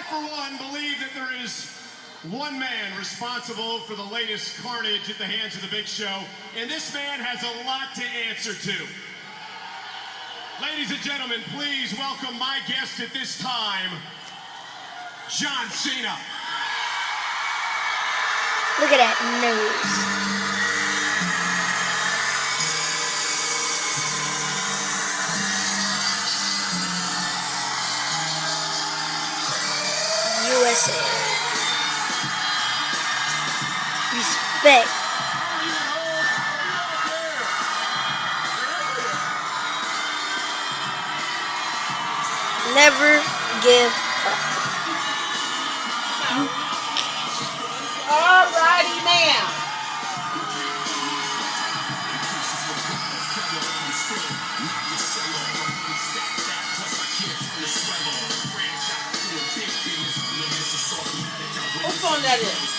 for one, believe that there is one man responsible for the latest carnage at the hands of the Big Show, and this man has a lot to answer to. Ladies and gentlemen, please welcome my guest at this time, John Cena. Look at that nose. USA. Respect. Never give up. Alrighty now. What song that is?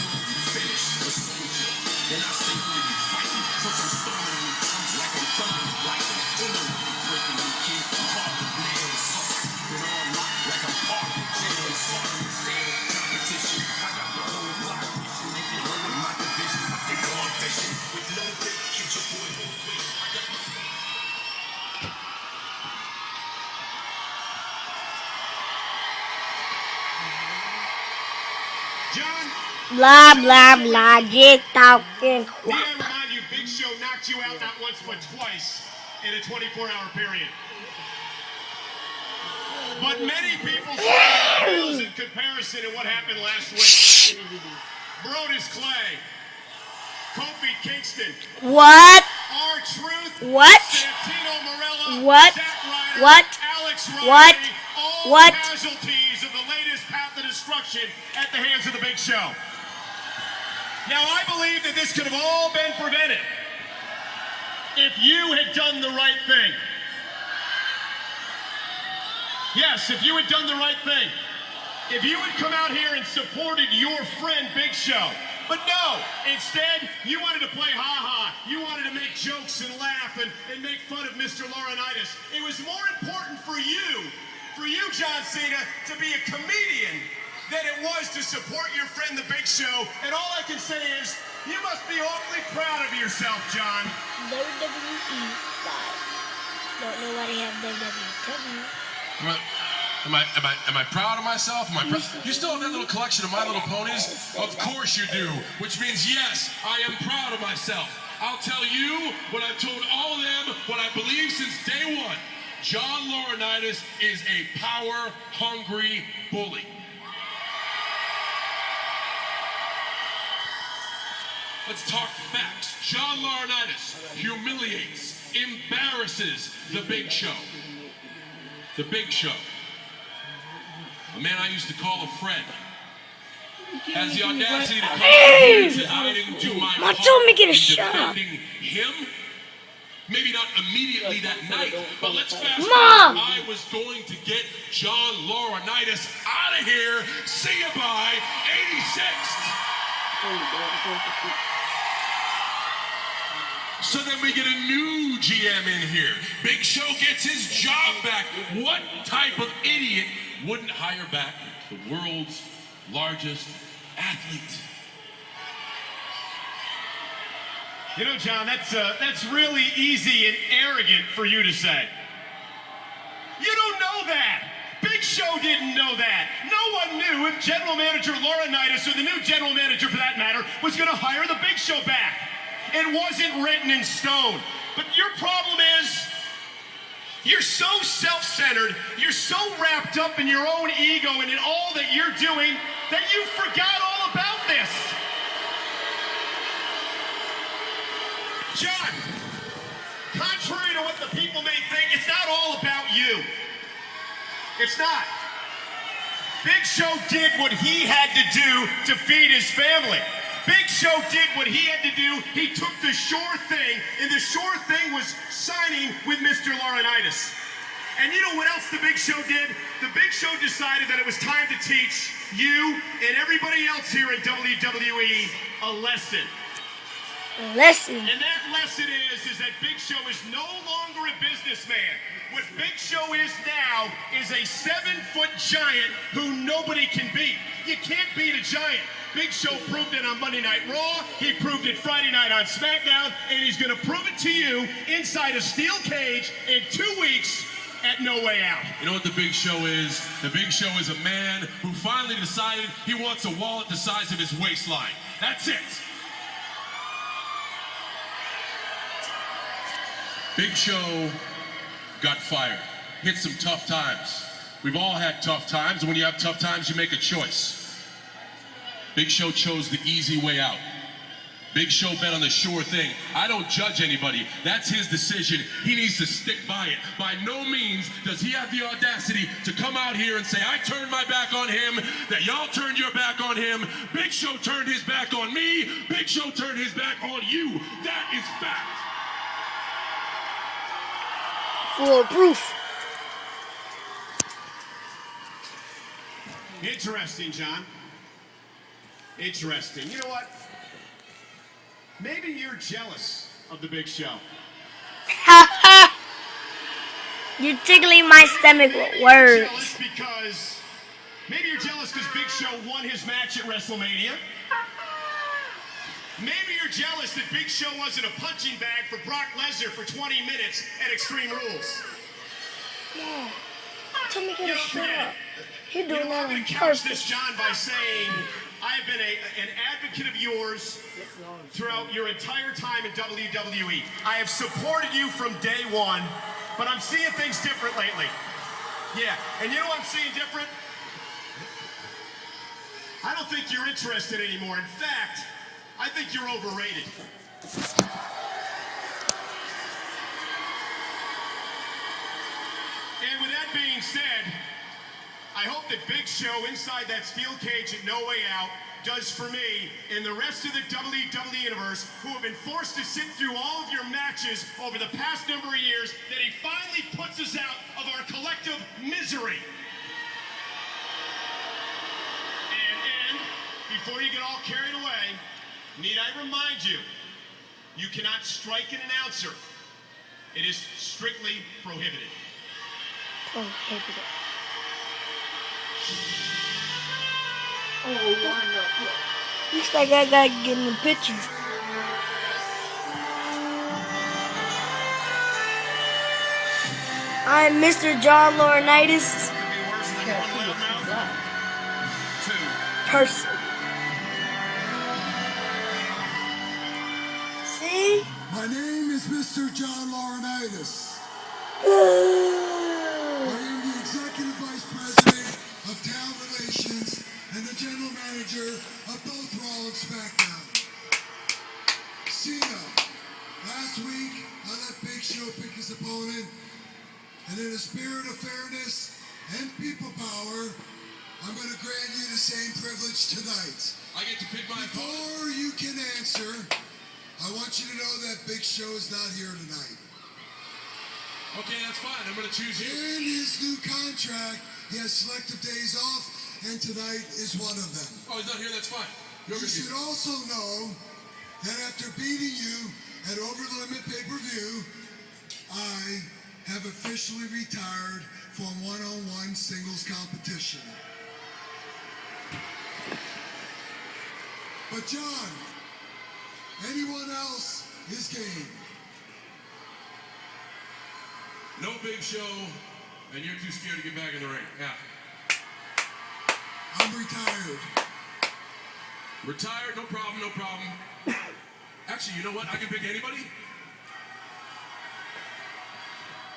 Blah, blah, blah, just talking. May I remind you, Big Show knocked you out not once but twice in a 24-hour period. But many people say in comparison to what happened last week. Brodus Clay, Kofi Kingston. What? R-Truth. What? Santino Marella. What? Zack Ryder, What? Alex Riley, What? all What? casualties of the latest path of destruction at the hands of the Big Show. Now, I believe that this could have all been prevented if you had done the right thing. Yes, if you had done the right thing. If you had come out here and supported your friend Big Show. But no, instead, you wanted to play ha-ha. You wanted to make jokes and laugh and make fun of Mr. Laurinaitis. It was more important for you, John Cena, to be a comedian than it was to support your friend the Big Show. And all I can say is, you must be awfully proud of yourself, John. WWE Live. Don't know why they have WWE. Am I proud of myself? You still have that little collection of My Little Ponies? Of course you do. Which means, yes, I am proud of myself. I'll tell you what I've told all of them, what I believe since day one. John Laurinaitis is a power-hungry bully. Let's talk facts. John Laurinaitis humiliates, embarrasses the Big Show. The Big Show. A man I used to call a friend. Has the audacity to come here tonight and do my part in defending him. Maybe not immediately that night, but let's fast forward. I was going to get John Laurinaitis out of here. See you by 86th. So then we get a new GM in here. Big Show gets his job back. What type of idiot wouldn't hire back the world's largest athlete? You know, John, that's really easy and arrogant for you to say. You don't know that. Big Show didn't know that. No one knew if General Manager Laurinaitis, or the new General Manager for that matter, was going to hire the Big Show back. It wasn't written in stone. But your problem is, you're so self-centered, you're so wrapped up in your own ego and in all that you're doing, that you forgot all about this. John, contrary to what the people may think, it's not all about you. It's not. Big Show did what he had to do to feed his family. Big Show did what he had to do. He took the sure thing, and the sure thing was signing with Mr. Laurinaitis. And you know what else the Big Show did? The Big Show decided that it was time to teach you and everybody else here in WWE a lesson. lesson. And that lesson is that Big Show is no longer a businessman. What Big Show is now is a 7-foot giant who nobody can beat. You can't beat a giant. Big Show proved it on Monday Night Raw. He proved it Friday night on SmackDown. And he's going to prove it to you inside a steel cage in 2 weeks at No Way Out. You know what the Big Show is? The Big Show is a man who finally decided he wants a wallet the size of his waistline. That's it. Big Show got fired. Hit some tough times. We've all had tough times, and when you have tough times, you make a choice. Big Show chose the easy way out. Big Show bet on the sure thing. I don't judge anybody. That's his decision. He needs to stick by it. By no means does he have the audacity to come out here and say, I turned my back on him, that y'all turned your back on him. Big Show turned his back on me. Big Show turned his back on you. That is fact. Full proof. Interesting, John. Interesting. You know what? Maybe you're jealous of the Big Show. You're tickling my stomach with words. Maybe you're jealous because Big Show won his match at WrestleMania. Maybe you're jealous that Big Show wasn't a punching bag for Brock Lesnar for 20 minutes at Extreme Rules. Yeah. Tell me to shut up. You're You doing know, that I'm going on to couch purpose. this, John, by saying I've been an advocate of yours throughout your entire time in WWE. I have supported you from day one, but I'm seeing things different lately. Yeah, and you know what I'm seeing different? I don't think you're interested anymore. In fact, I think you're overrated. And with that being said, I hope that Big Show inside that steel cage at No Way Out does for me and the rest of the WWE Universe who have been forced to sit through all of your matches over the past number of years, that he finally puts us out of our collective misery. And before you get all carried away, need I remind you, you cannot strike an announcer. It is strictly prohibited. Prohibited. Looks like I gotta get in the picture. I'm Mr. John Laurinaitis. Person. See? My name is Mr. John Laurinaitis. I am the Executive Vice President of Talent Relations and the General Manager of both Raw and SmackDown. Cena, last week I let Big Show pick his opponent, and in a spirit of fairness and people power, I'm going to grant you the same privilege tonight. I get to pick my opponent. Before you can answer, I want you to know that Big Show is not here tonight. Okay, that's fine. I'm going to choose you. In his new contract, he has selective days off, and tonight is one of them. Oh, he's not here? That's fine. You should also know that after beating you at Over the Limit pay-per-view, I have officially retired from one-on-one singles competition. But John, anyone else is game. No Big Show, and you're too scared to get back in the ring. Yeah. I'm retired. Retired, no problem, no problem. Actually, you know what? I can pick anybody.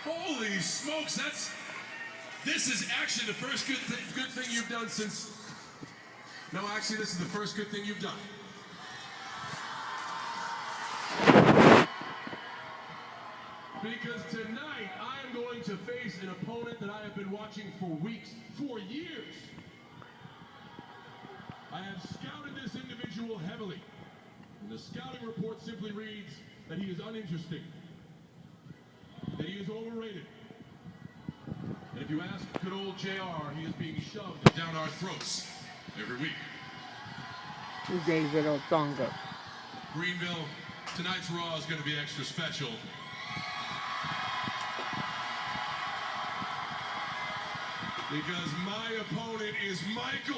Holy smokes, this is actually the first good thing you've done since... No, actually, this is the first good thing you've done. Because tonight, I am going to face an opponent that I have been watching for weeks, for years. I have scouted this individual heavily, and the scouting report simply reads that he is uninteresting, that he is overrated. And if you ask good old JR, he is being shoved down our throats every week. Who gave it a thunder? Greenville, Tonight's Raw is going to be extra special. Because my opponent is Michael